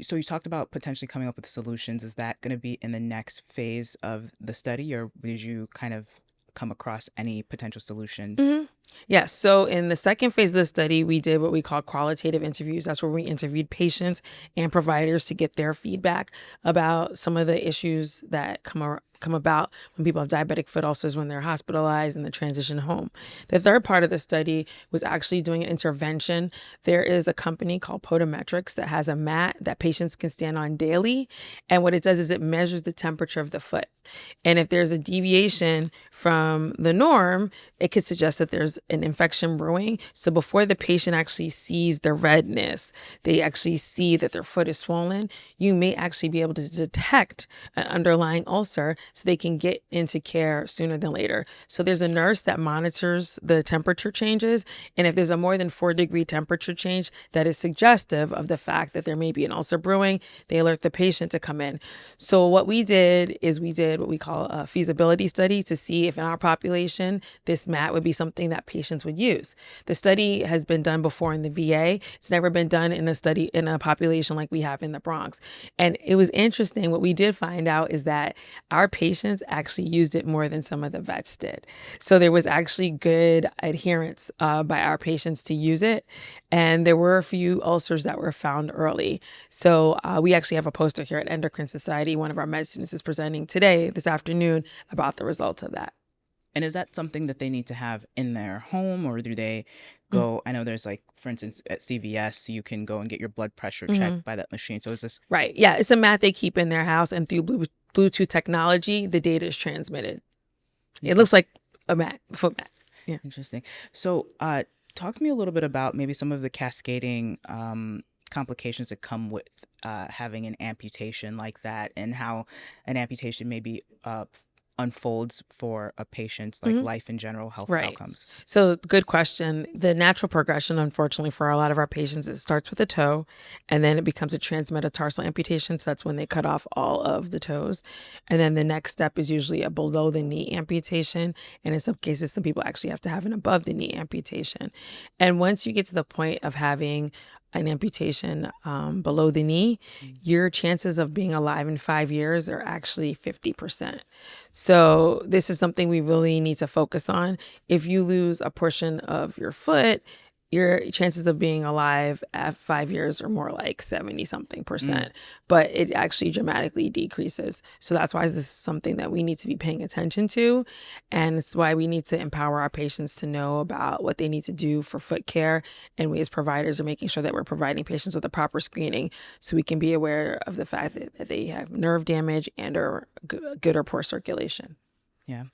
So you talked about potentially coming up with solutions. Is that going to be in the next phase of the study, or did you kind of come across any potential solutions? hmm Yes. So in the second phase of the study, we did what we call qualitative interviews. That's where we interviewed patients and providers to get their feedback about some of the issues that come about when people have diabetic foot ulcers when they're hospitalized and the transition home. The third part of the study was actually doing an intervention. There is a company called Podimetrics that has a mat that patients can stand on daily. And what it does is it measures the temperature of the foot. And if there's a deviation from the norm, it could suggest that there's an infection brewing. So before the patient actually sees the redness, they actually see that their foot is swollen, you may actually be able to detect an underlying ulcer so they can get into care sooner than later. So there's a nurse that monitors the temperature changes. And if there's a more than 4-degree temperature change that is suggestive of the fact that there may be an ulcer brewing, they alert the patient to come in. So what we did is we did what we call a feasibility study to see if in our population, this mat would be something that patients would use. The study has been done before in the VA. It's never been done in a study in a population like we have in the Bronx. And it was interesting. What we did find out is that our patients actually used it more than some of the vets did. So there was actually good adherence by our patients to use it. And there were a few ulcers that were found early. So we actually have a poster here at Endocrine Society. One of our med students is presenting today, this afternoon, about the results of that. And is that something that they need to have in their home, or do they go? I know there's like, for instance, at CVS, you can go and get your blood pressure Mm-hmm. checked by that machine. So is this Right. Yeah. It's a mat they keep in their house, and through Bluetooth technology, the data is transmitted. It looks like a foot mat. Yeah. interesting? So talk to me a little bit about maybe some of the cascading complications that come with having an amputation like that, and how an amputation maybe unfolds for a patient's like Mhm. life in general, health Right. outcomes. So good question. The natural progression, unfortunately, for a lot of our patients, it starts with a toe and then it becomes a transmetatarsal amputation. So that's when they cut off all of the toes. And then the next step is usually a below the knee amputation. And in some cases, some people actually have to have an above the knee amputation. And once you get to the point of having an amputation below the knee, your chances of being alive in 5 years are actually 50%. So this is something we really need to focus on. If you lose a portion of your foot, your chances of being alive at 5 years are more like 70 something Mm. percent, but it actually dramatically decreases. So that's why this is something that we need to be paying attention to. And it's why we need to empower our patients to know about what they need to do for foot care. And we as providers are making sure that we're providing patients with the proper screening so we can be aware of the fact that they have nerve damage and or good or poor circulation. Yeah.